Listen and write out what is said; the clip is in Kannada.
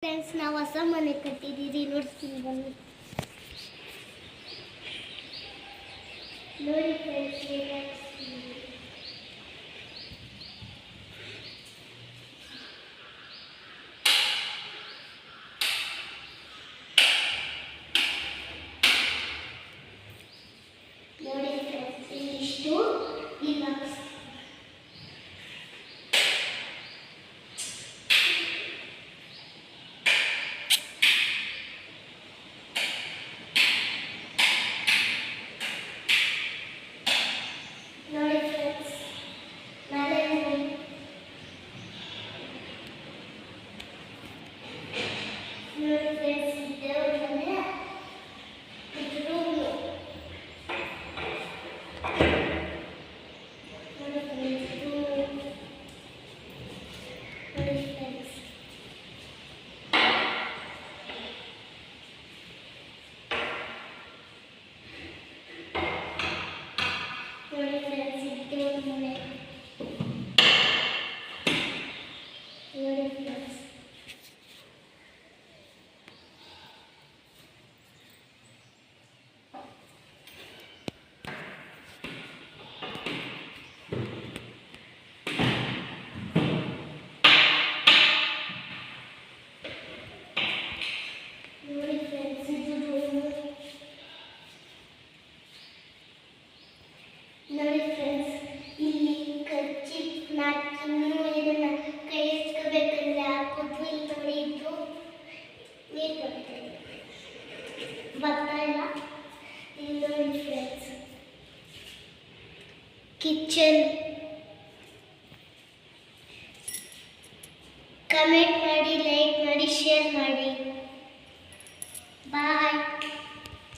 ಫ್ರೆಂಡ್ಸ್, ನಾವು ಹೊಸ ಮನೆ ಕಟ್ಟಿದ್ದೀರಿ. ನೋಡ್ತೀನಿ ಬನ್ನಿ. ನೋಡಿ ಫ್ರೆಂಡ್ಸ್, ನೋಡಿ ಫ್ರೆಂಡ್ಸ್, ಇಷ್ಟು ಇಲ್ಲ. ನೋಡಿ ಫ್ರೆಂಡ್ಸ್, ಮೇಲೆ ನೋಡಿ ಫ್ರೆಂಡ್ಸ್, ದೇವ್ರ ಮನೆ ಇದು ರೂಮು. ನೋಡಿ ಫ್ರೆಂಡ್ಸ್, ನೋಡಿ ಫ್ರೆಂಡ್ಸ್, ನೋಡಿ ಫ್ರೆಂಡ್ಸ್, ದೇವ್ರ ಮನೆ. ನೋಡಿ ಫ್ರೆಂಡ್ಸ್, ನೋಡಿ ಫ್ರೆಂಡ್ಸ್, ಇದು ರೂಮು. ನೋಡಿ ಫ್ರೆಂಡ್ಸ್, ಇಲ್ಲಿ ಕಚ್ಚಿ ನಾಲ್ಕಿನ್ನು ಇದನ್ನ ಕೈ ಎತ್ಕೋಬೇಕಂದ್ರೆ ಹಾಕೋದು. ಇಲ್ಲಿ ನೋಡಿ, ಇದು ನೀರು ಬರ್ತಾ ಇಲ್ಲ. ಇಲ್ಲಿ ನೋಡಿ ಫ್ರೆಂಡ್ಸ್, ಕಿಚನ್. ಕಮೆಂಟ್